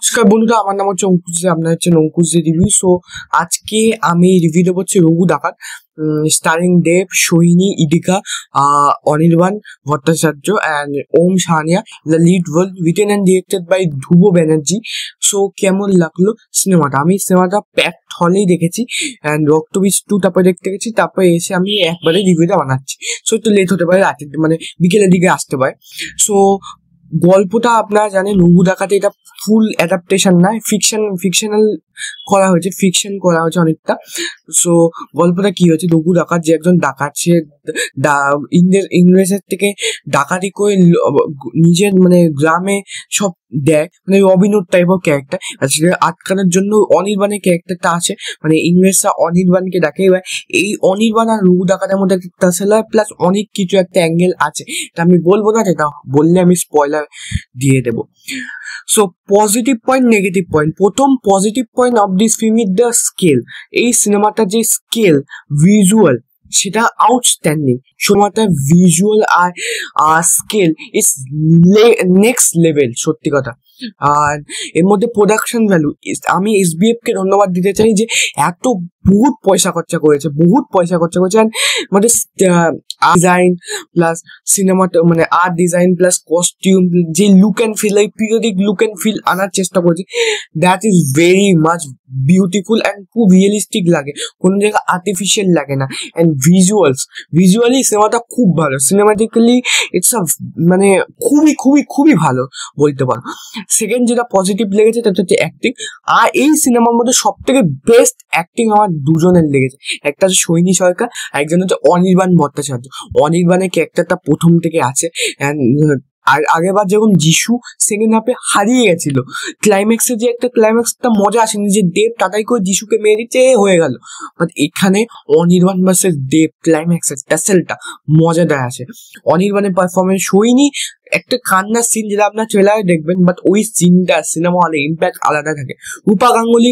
নমস্কার বন্ধুরা, আমার নাম হচ্ছে অঙ্কুশ দে, আপনার হচ্ছে অঙ্কুশ দে রিভিউ। সো আজকে আমি রিভিউ দেবো হচ্ছে Raghu Dakat, starring Dev, Sohini, Idhika, Anirban Bhattacharya and Om Sahani. The lead role written and directed by Dhruba Banerjee. So কেমন লাগলো সিনেমাটা? আমি সিনেমাটা প্যাকড হলেই দেখেছি অ্যান্ড রক্তবীজ 2 তারপরে দেখতে গেছি, তারপরে এসে আমি একবারে রিভিউটা বানাচ্ছি। সো একটু লেট হতে পারে, রাতের মানে বিকেলের দিকে আসতে পারে। সো গল্পটা আপনারা জানেন, রঘু ডাকাতে এটা ফুল অ্যাডাপ্টেশন না, ফিকশনাল করা হয়েছে, ফিকশন করা হয়েছে অনেকটা। সো গল্পটা কি হয়েছে, রঘু ডাকাত যে একজন ডাকাত, সে ইংরেজের থেকে ডাকাতি করে নিজের মানে গ্রামে সব দেয়, মানে রবিন হুড টাইপের ক্যারেক্টার। আর সেটা আটকানোর জন্য অনির্বাণের ক্যারেক্টারটা আছে, মানে ইংরেজরা অনির্বাণকে ডাকে। এবার এই অনির্বাণ আর রঘু ডাকাতের মধ্যে একটা টাসেল হয়, প্লাস অনেক কিছু একটা অ্যাঙ্গেল আছে, তা আমি বলবো না, যেটা বললে আমি স্পয়লার দিয়ে দেবো। So positive point, negative point. প্রথম positive point of this film is the scale. এই সিনেমাটার যে স্কেল, ভিজুয়াল, সেটা আউটস্ট্যান্ডিং। সিনেমাটার ভিজুয়াল আর স্কেল ইজ নেক্সট লেভেল, সত্যি কথা। আর এর মধ্যে প্রোডাকশন ভ্যালু, আমি SBF কে ধন্যবাদ দিতে চাই যে এত বহুত পয়সা খরচা করেছে, and মানে ডিজাইন প্লাস সিনেমাটা, মানে আর্ট ডিজাইন প্লাস কস্টিউম, যে লুক অ্যান্ড ফিল, এই পিরিয়ডিক লুক অ্যান্ড ফিল আনার চেষ্টা করেছে, that is very much beautiful and খুব রিয়েলিস্টিক লাগে, কোনো জায়গায় আর্টিফিশিয়াল লাগে না। অ্যান্ড ভিজুয়ালি সিনেমাটা খুব ভালো, সিনেমাটিক্যালি ইটস মানে খুবই খুবই খুবই ভালো বলতে পারো। সেকেন্ড যেটা পজিটিভ লেগেছে সেটা হচ্ছে অ্যাক্টিং। আর এই সিনেমার মধ্যে সব থেকে বেস্ট অ্যাক্টিং আমার দুজনের লেগেছে, একটা হচ্ছে সোহিনী সরকার, একজন হচ্ছে অনির্বাণ ভট্টাচার্য। অনির্বাণের ক্যারেক্টারটা প্রথম থেকে আছে, আর আগেরবার যখন যিশু সেকেন্ড হাফে হারিয়ে গেছিল, ক্লাইম্যাক্সে যে একটা ক্লাইম্যাক্সটা মজা আসেনি, যে দেব টাটাই করে যিশুকে মেরে দিচ্ছে হয়ে গেল, বাট এখানে অনির্বাণ ভার্সেস দেব ক্লাইম্যাক্সের ট্যাসেলটা মজাদার আছে। অনির্বাণের পারফরমেন্স, সোহিনী একটা কান্নার সিন যেটা আপনার ট্রেলারে দেখবেন, বাট ওই সিনটা সিনেমা হলে ইম্প্যাক্ট আলাদা থাকে। রূপা গাঙ্গুলি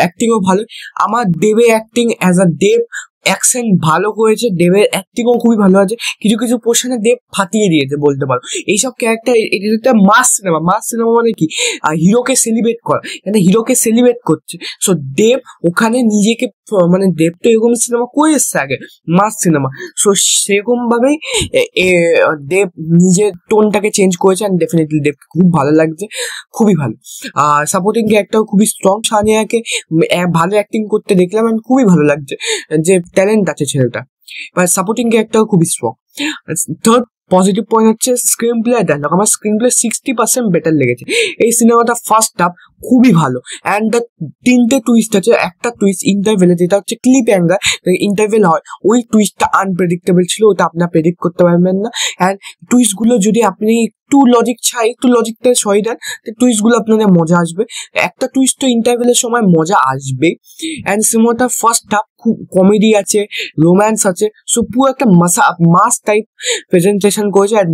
অ্যাক্টিংও ভালো। আমার দেবের acting as a Dev, action ভালো করেছে, দেবের অ্যাক্টিংও খুবই ভালো আছে। কিছু কিছু পোর্শনে দেব ফাটিয়ে দিয়েছে বলতে পারো। এইসব ক্যারেক্টার, এটা একটা মাস সিনেমা মানে কি, হিরোকে সেলিব্রেট করা, এখানে হিরোকে সেলিব্রেট করছে। সো দেব ওখানে নিজেকে, মানে দেব তো এরকম সিনেমা করে এসছে আগে, মাস সিনেমা। সো সেরকম ভাবেই দেব নিজের টোনটাকে চেঞ্জ করেছে, অ্যান্ড ডেফিনেটলি দেবকে খুব ভালো লাগছে, খুবই ভালো। আর সাপোর্টিং ক্যারেক্টার খুবই স্ট্রং, সানিয়াকে ভালো অ্যাক্টিং করতে দেখলাম, অ্যান্ড খুবই ভালো লাগছে, যে ট্যালেন্ট আছে ছেলেটা। এবার সাপোর্টিং ক্যারেক্টার খুবই স্ট্রং। থার্ড পজিটিভ পয়েন্ট হচ্ছে স্ক্রিন প্লে আর ডায়লগ। আমার স্ক্রিন প্লে 60% বেটার লেগেছে। এই সিনেমাটা ফার্স্ট হাফ খুবই ভালো, অ্যান্ড দ্য তিনটে টুইস্ট আছে। একটা টুইস্ট ইন্টারভেলে, যেটা হচ্ছে ক্লিপ অ্যাঙ্গার ইন্টারভেল হয়, ওই টুইস্টটা আনপ্রেডিক্টেবল ছিল, ওটা আপনার প্রেডিক্ট করতে পারবেন না। অ্যান্ড টুইস্টগুলো যদি আপনি একটু লজিকটা সই দেন, টুইস্টগুলো আপনাদের মজা আসবে। একটা টুইস্ট তো ইন্টারভেলের সময় মজা আসবে। অ্যান্ড সিনেমাটা ফার্স্ট হাফ খুব কমেডি আছে, রোম্যান্স আছে, সো পুরো একটা মাস টাইপ প্রেজেন্টেশন করেছে। আর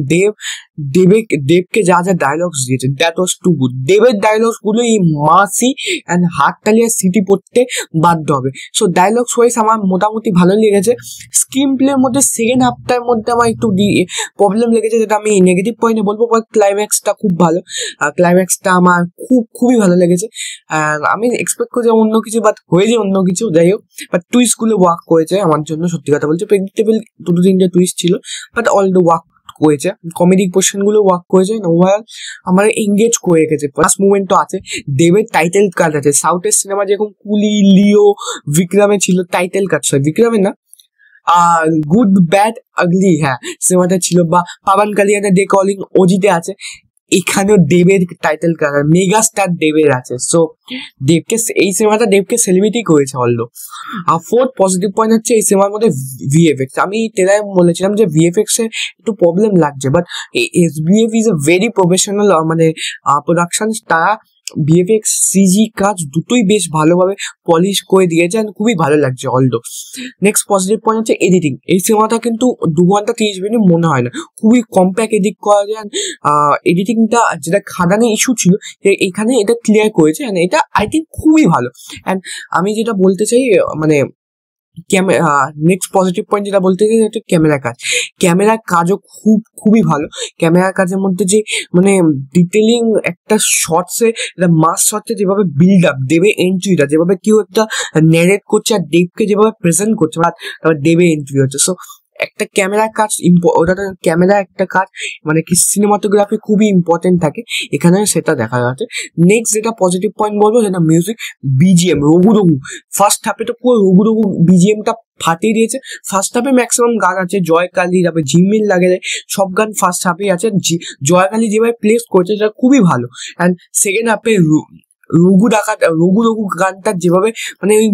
দেবকে যা যা ডায়লগস দিয়েছে, দ্যাট ওয়াজ টু গুড। দেবের ডায়লগস গুলো এই মাসি অ্যান্ড হাততালি আর সিটি পড়তে বাধ্য হবে। সো ডায়লগস ওয়াইজ আমার মোটামুটি ভালো লেগেছে। স্ক্রিন প্লের মধ্যে সেকেন্ড হাফটার মধ্যে আমার একটু প্রবলেম লেগেছে, যেটা আমি নেগেটিভ পয়েন্টে বলবো। ক্লাইম্যাক্সটা খুব ভালো, ক্লাইম্যাক্সটা আমার খুবই ভালো লেগেছে। আমি এক্সপেক্ট করছি অন্য কিছু, বাট হয়েছে অন্য কিছু, যাই হোক। বাট টুইস্ট গুলো ওয়ার্ক করেছে আমার জন্য, সত্যি কথা বলছে। প্রেডিক্টেবল দুটো তিনটে টুইস্ট ছিল, বাট অল দ্য ওয়ার্ক করেছে। কমেডি পোর্শন গুলো ওয়ার্ক করেছে। ওভারঅল আমার এঙ্গেজ করে রেখেছে। ফার্স্ট মুভমেন্ট তো আছে, দেবের টাইটেল কার্ড আছে। সাউথের সিনেমা যেরকম কুলি, লিও, বিক্রমে ছিল টাইটেল কার্ড, বিক্রমে না, গুড ব্যাড আগলি, হ্যাঁ সিনেমাটা ছিল। বা পাবন কালিয়ানা ডে কলিং ওজিতে আছে, এখানেও দেবের টাইটেল কার্ড, মেগা স্টার দেবের আছে। সো এই সিনেমাটা দেবকে সেলিব্রিটি করেছে অলদো। আর ফোর্থ পজিটিভ পয়েন্ট হচ্ছে এই সিনেমার মধ্যে VFX। আমি টেলায় বলেছিলাম যে VFX এর একটু প্রবলেম লাগছে, but SBF is a very professional, মানে প্রোডাকশন। তারা VFX CG কাজ দুটোই বেশ ভালোভাবে পলিশ করে দিয়েছে, আর খুবই ভালো লাগছে অলদো। নেক্সট পজিটিভ পয়েন্ট হচ্ছে এডিটিং। এই সিনেমাটা কিন্তু 2 ঘন্টা 30 মিনিট মনে হয় না, খুবই কম্প্যাক্ট এডিট করা যায়। এডিটিংটা যেটা খাদানে ইস্যু ছিল, এখানে এটা ক্লিয়ার করেছে, এটা আই থিঙ্ক খুবই ভালো। অ্যান্ড আমি যেটা বলতে চাই, মানে ক্যামেরা, নেক্সট পজিটিভ পয়েন্ট যেটা বলতে চাই হচ্ছে ক্যামেরা কাজ। ক্যামেরার কাজও খুবই ভালো। ক্যামেরার কাজের মধ্যে যে মানে ডিটেলিং একটা শর্টসে, মাস শর্টসে যেভাবে বিল্ড আপ দেবে, এন্ট্রিটা যেভাবে কেউ একটা ন্যারেট করছে আর দেবকে যেভাবে প্রেজেন্ট করছে, তারপর দেবে এন্ট্রি হচ্ছে। সো একটা ক্যামেরার কাজ ওটা ক্যামেরা একটা কাজ মানে কি সিনেমাটোগ্রাফি খুবই ইম্পর্টেন্ট থাকে এখানে, সেটা দেখা যাচ্ছে। নেক্সট যেটা পজিটিভ পয়েন্ট বলবো সেটা মিউজিক, বিজিএম রঘু ফার্স্ট হাফে তো পুরো রঘু বিজিএমটা ফাটিয়ে দিয়েছে। ফার্স্ট হাফে ম্যাক্সিমাম গান আছে জয়কালী, তারপরে ঝিলমিল লাগে, সব গান ফার্স্ট হাফে আছে। জয়কালী যেভাবে প্লেস করছে সেটা খুবই ভালো। অ্যান্ড সেকেন্ড হাফে রঘু গানটা যেভাবে মানে ওই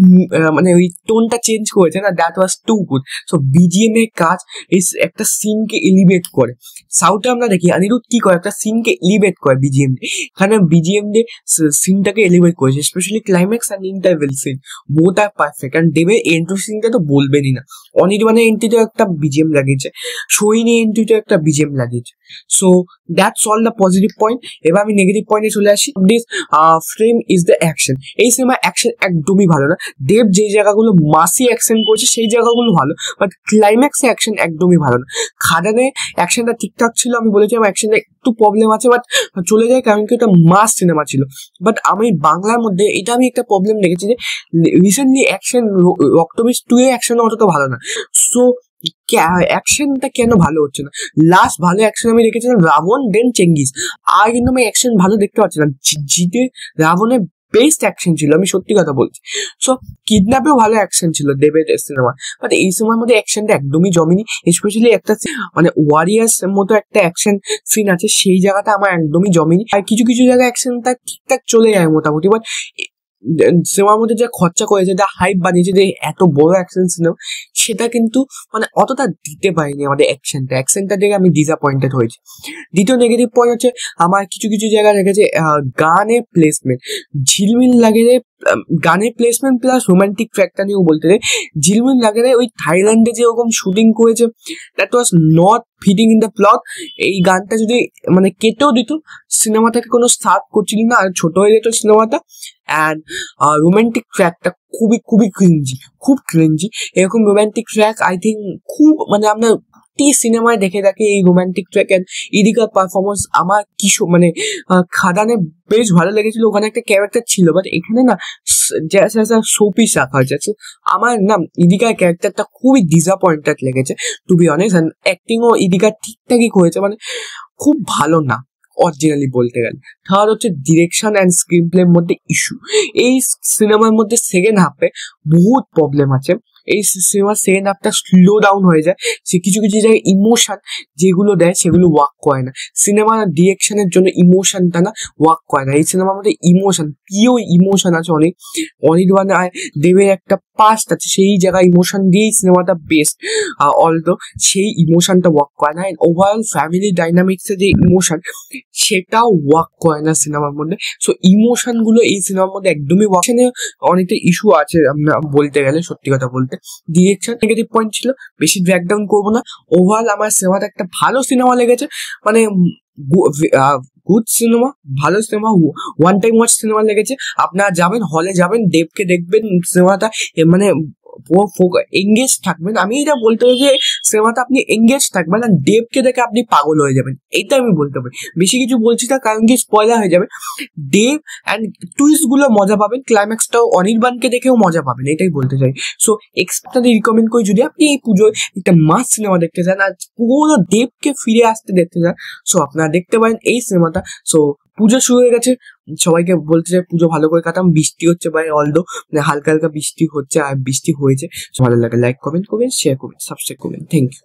মানে ওই টোনটা চেঞ্জ করেছে না, that was too good. So BGM এর কাজ এই একটা সিনকে এলিভেট করে। সাউথে আমরা দেখি অনিরুদ্ধ কি করে, একটা সিনকে এলিভেট করে বিজিএম দিয়ে, এখানে বিজিএম দিয়ে সিনটাকে এলিভেট করেছে। Specially climax and interval scene both are perfect. And দেবের এন্ট্রি সিনটা তো বলবেনই না, অনির্বাণের এন্ট্রিতেও একটা বিজিএম লাগিয়েছে, সোহিনী এন্ট্রিতেও একটা বিজিএম লাগিয়েছে। So that's all the positive point. এবার আমি নেগেটিভ পয়েন্টে চলে আসি। This frame is the action. এই সিনেমার অ্যাকশন একদমই ভালো না। দেব যে জায়গাগুলো মাসি অ্যাকশন করছে সেই জায়গাগুলো ভালো, বাট ক্লাইম্যাক্সে অ্যাকশন একদমই ভালো না। খাদানে অ্যাকশনটা ঠিকঠাক ছিল, আমি বলেছিলাম অ্যাকশনটা একটু প্রবলেম আছে, বাট চলে যায় কারণ কি ওটা মাস সিনেমা ছিল। বাট আমি বাংলার মধ্যে এটা আমি একটা প্রবলেম দেখেছি যে রিসেন্টলি অ্যাকশন রক্তবীজ 2 এর অ্যাকশন অতটা ভালো না। সো অ্যাকশনটা কেন ভালো হচ্ছে না? লাস্ট ভালো অ্যাকশন আমি দেখেছিলাম রাবণ দেন চেঙ্গিস, আর কিন্তু আমি অ্যাকশন ভালো দেখতে পাচ্ছি না। জিতে রাবণের বেস্ট অ্যাকশন ছিল, আমি সত্যি কথা বলছি। সো কিডন্যাপেও ভালো অ্যাকশন ছিল দেবের সিনেমা, বাট এই সিনেমার মধ্যে অ্যাকশনটা একদমই জমেনি। স্পেশালি একটা মানে ওয়ারিয়ার্স মতো একটা অ্যাকশন সিন আছে, সেই জায়গাটা আমার একদমই জমেনি। আর কিছু কিছু জায়গায় অ্যাকশনটা ঠিকঠাক চলে যায় মোটামুটি, বাট সিনেমার মধ্যে যা খরচা করেছে, যা হাইপ বানিয়েছে যে এত বড় অ্যাকশন সিনেমা, সেটা কিন্তু মানে অতটা দিতে পারিনি আমাদের অ্যাকশনটা দেখে আমি ডিসঅ্যাপয়েন্টেড হয়েছি। দ্বিতীয় নেগেটিভ পয়েন্ট হচ্ছে আমার কিছু কিছু জায়গায় রেখেছে গানের প্লেসমেন্ট, ঝিলমিল লাগে রে। গানের প্লেসমেন্ট প্লাস রোমান্টিক ট্র্যাকটা নিয়েও বলতে রে, ঝিলমিল লাগে রে ওই থাইল্যান্ডে যেরকম শুটিং করেছে, that was not fitting in the plot. এই গানটা যদি মানে কেটেও দিত, সিনেমাটাকে কোনো সার্ভ করছিল না, আর ছোট হয়ে যেত সিনেমাটা। অ্যান্ড রোমান্টিক ট্র্যাকটা খুবই খুব ক্রিঞ্জি। এরকম রোমান্টিক ট্র্যাক আই থিঙ্ক খুব মানে আমরা সিনেমায় দেখে থাকি এই রোমান্টিক ট্র্যাক। অ্যান্ড ইদিকার পারফরমেন্স আমার মানে খাদানে বেশ ভালো লেগেছিল, ওখানে একটা ক্যারেক্টার ছিল, বাট এখানে না শোপিস রাখা হয়েছে। আমার না ইদিকার ক্যারেক্টারটা খুবই ডিসঅ্যাপয়েন্টেড লেগেছে টু বি অনেস্ট। অ্যান্ড অ্যাক্টিংও ইদিকার ঠিকঠাকই করেছে, মানে খুব ভালো না অরিজিনালি বলতে গেলে। থার্ড হচ্ছে ডিরেকশন অ্যান্ড স্ক্রিন প্লের মধ্যে ইস্যু। এই সিনেমার মধ্যে সেকেন্ড হাফে বহুত প্রবলেম আছে। এই সিনেমার সেকেন্ড হাফটা স্লো ডাউন হয়ে যায়, সে কিছু কিছু জায়গায় ইমোশন যেগুলো দেয় সেগুলো ওয়ার্ক করে না। সিনেমার ডিরেকশনের জন্য ইমোশনটা না ওয়ার্ক করে না। এই সিনেমার মধ্যে প্রিয় ইমোশন আছে অনেক, অনির্বাণ আর দেবের একটা পাস্ট আছে, সেই জায়গায় ইমোশন দিয়েই সিনেমাটা বেস্ট। অলদো সেই ইমোশনটা ওয়ার্ক করে না। ওভারঅল ফ্যামিলি ডাইনামিক্সের যে ইমোশন সেটাও ওয়ার্ক করে না সিনেমার মধ্যে। সো ইমোশনগুলো এই সিনেমার মধ্যে একদমই ওয়ার্ক, অনেকটা ইস্যু আছে আমরা বলতে গেলে, সত্যি কথা বলতে। ডিরেকশন নেগেটিভ পয়েন্ট ছিল, বেশি ব্রেক ডাউন করবো না। ওভারঅল আমার সিনেমাটা একটা ভালো সিনেমা লেগেছে, মানে গুড সিনেমা, ভালো cinema, one time watch cinema লেগেছে। আপনারা যাবেন, হলে যাবেন, দেবকে দেখবেন, সিনেমাটা মানে এঙ্গেজ থাকবেন। আমি এটা বলতে পারি যে সিনেমাটা আপনি এঙ্গেজ থাকবেন, আর দেবকে দেখে আপনি পাগল হয়ে যাবেন, এইটা আমি বলতে পারি। বেশি কিছু বলছি না কারণ কি স্পয়লার হয়ে যাবে। দেব অ্যান্ড টুইস্ট গুলো মজা পাবেন, ক্লাইম্যাক্সটাও অনির্বাণকে দেখেও মজা পাবেন, এটাই বলতে চাই। সো এক্সট্রা রিকমেন্ড করি যদি আপনি এই পুজোয় একটা মাস সিনেমা দেখতে চান আর পুরো দেবকে ফিরে আসতে দেখতে চান, সো আপনারা দেখতে পারেন এই সিনেমাটা। সো পুজো শুরু হয়ে গেছে, সবাইকে বলতে চাই পুজো ভালো করে কাটাম। বৃষ্টি হচ্ছে ভাই, অলদো মানে হালকা হালকা বৃষ্টি হচ্ছে, আর বৃষ্টি হয়েছে। ভালো লাগে লাইক কমেন্ট করবেন, শেয়ার করবেন, সাবস্ক্রাইব করবেন। Thank you.